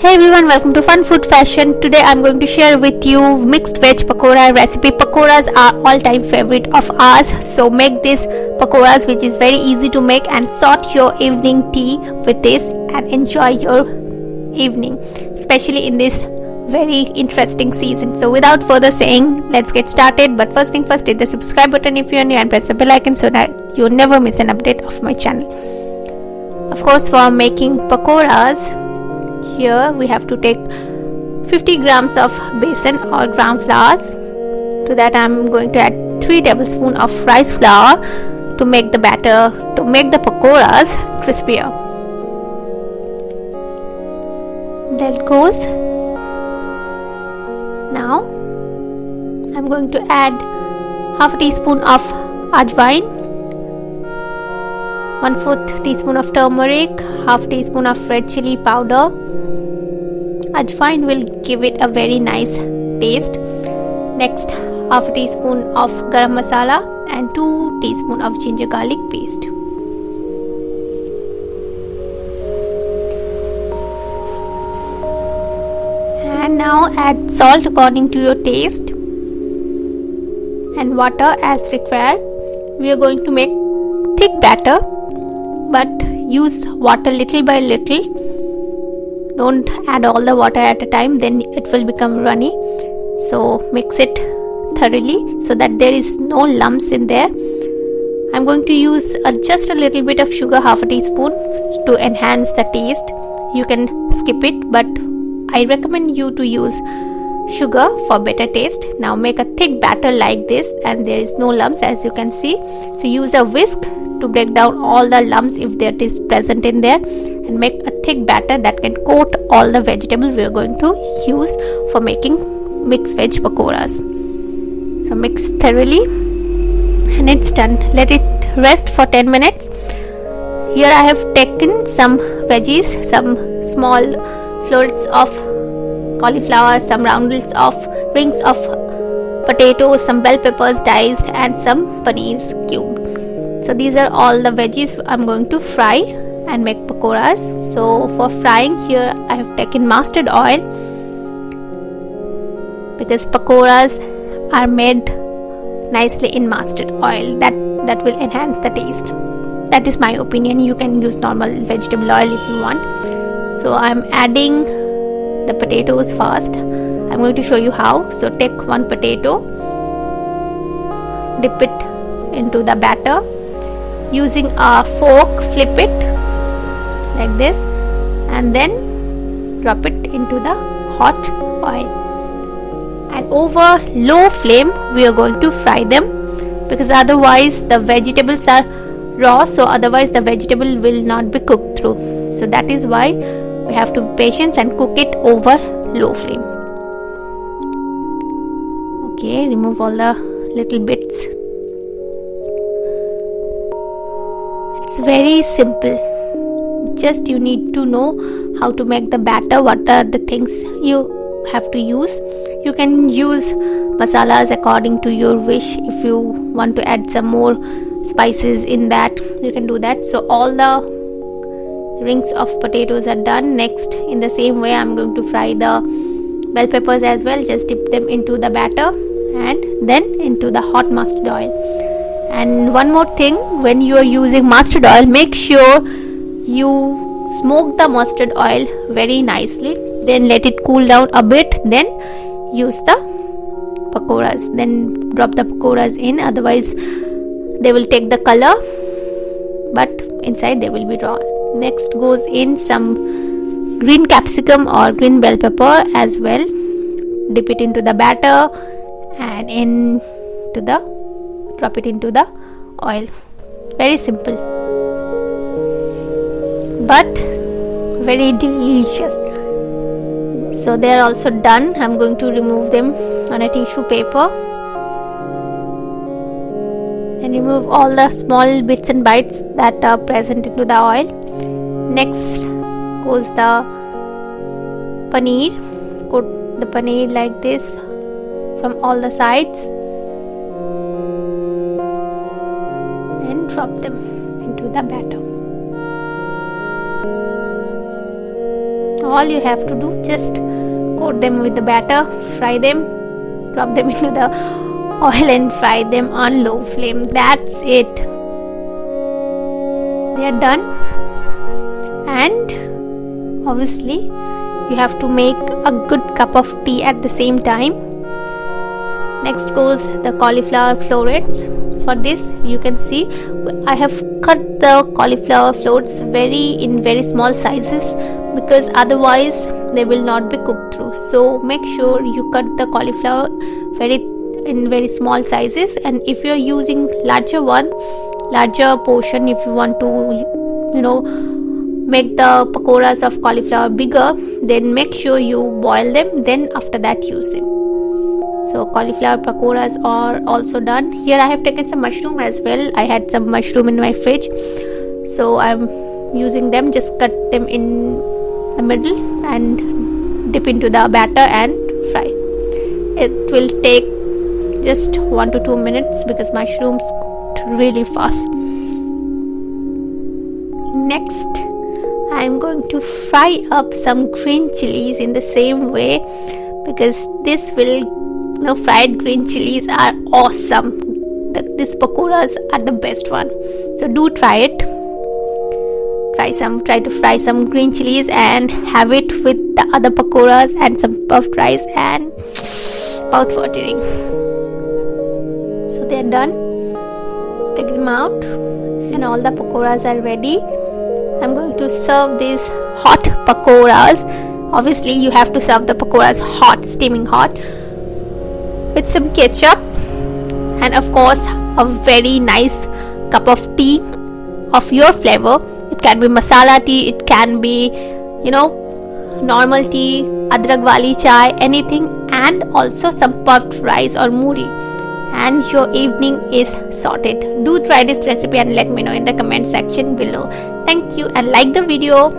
Hey everyone, welcome to Fun Food Fashion. Today I'm going to share with you mixed veg pakora recipe. Pakoras are all-time favorite of ours. So make these pakoras, which is very easy to make, and sort your evening tea with this and enjoy your evening, especially in this very interesting season. So without further saying, let's get started. But first thing first, hit the subscribe button if you're new and press the bell icon so that you never miss an update of my channel. Of course, for making pakoras, here we have to take 50 grams of besan or gram flours. To that I'm going to add 3 tablespoons of rice flour to make the batter, to make the pakoras crispier. That goes. Now I'm going to add half a teaspoon of ajwain, 1/4 teaspoon of turmeric, half teaspoon of red chili powder. Ajwain will give it a very nice taste. Next, half a teaspoon of garam masala and 2 teaspoons of ginger garlic paste. And now add salt according to your taste and water as required. We are going to make thick batter, but use water little by little. Don't add all the water at a time, then it will become runny. So mix it thoroughly so that there is no lumps in there. I'm going to use just a little bit of sugar, half a teaspoon, to enhance the taste. You can skip it, but I recommend you to use sugar for better taste. Now make a thick batter like this, and there is no lumps, as you can see. So use a whisk to break down all the lumps if that is present in there, and make a thick batter that can coat all the vegetables we are going to use for making mixed veg pakoras. So mix thoroughly and it's done. Let it rest for 10 minutes. Here I have taken some veggies, some small floats of cauliflower, some rings of potatoes, some bell peppers diced, and some paneer cubed. So these are all the veggies I'm going to fry and make pakoras. So for frying, here I have taken mustard oil, because pakoras are made nicely in mustard oil. That will enhance the taste. That is my opinion. You can use normal vegetable oil if you want. So I'm adding the potatoes first. I'm going to show you how. So take one potato, dip it into the batter. Using a fork, flip it like this, and then drop it into the hot oil. And over low flame we are going to fry them, because otherwise the vegetables are raw, so otherwise the vegetable will not be cooked through. So that is why we have to be patient and cook it over low flame. Okay, remove all the little bits. It's very simple. Just you need to know how to make the batter, what are the things you have to use. You can use masalas according to your wish. If you want to add some more spices in that, you can do that. So all the rings of potatoes are done. Next, in the same way, I'm going to fry the bell peppers as well. Just dip them into the batter and then into the hot mustard oil. And one more thing, when you are using mustard oil, make sure you smoke the mustard oil very nicely, then let it cool down a bit, then use the pakoras, then drop the pakoras in. Otherwise they will take the color, but inside they will be raw. Next goes in some green capsicum or green bell pepper as well. Dip it into the batter and drop it into the oil. Very simple, but very delicious. So they are also done. I'm going to remove them on a tissue paper and remove all the small bits and bites that are present into the oil. Next goes the paneer. Coat the paneer like this from all the sides and drop them into the batter. All you have to do, just coat them with the batter, fry them, drop them into the oil and fry them on low flame. That's it. They are done. And obviously you have to make a good cup of tea at the same time. Next goes the cauliflower florets. For this, you can see I have cut the cauliflower florets in very small sizes, because otherwise they will not be cooked through. So make sure you cut the cauliflower in very small sizes, and if you are using larger portion, if you want to make the pakoras of cauliflower bigger, then make sure you boil them, then after that use them. So cauliflower pakoras are also done. Here I have taken some mushroom as well. I had some mushroom in my fridge, so I'm using them. Just cut them in the middle and dip into the batter and fry. It will take just 1 to 2 minutes because mushrooms cooked really fast. Next, I'm going to fry up some green chilies in the same way, because this will fried green chilies are awesome. These pakoras are the best one, so do try it. Try to fry some green chilies and have it with the other pakoras and some puffed rice, and mouth-watering. So they are done. Take them out and all the pakoras are ready. I'm going to serve these hot pakoras. Obviously you have to serve the pakoras hot, steaming hot, with some ketchup and of course a very nice cup of tea of your flavor. It can be masala tea, it can be normal tea, adrak wali chai, anything, and also some puffed rice or muri, and your evening is sorted. Do try this recipe and let me know in the comment section below. Thank you, and like the video.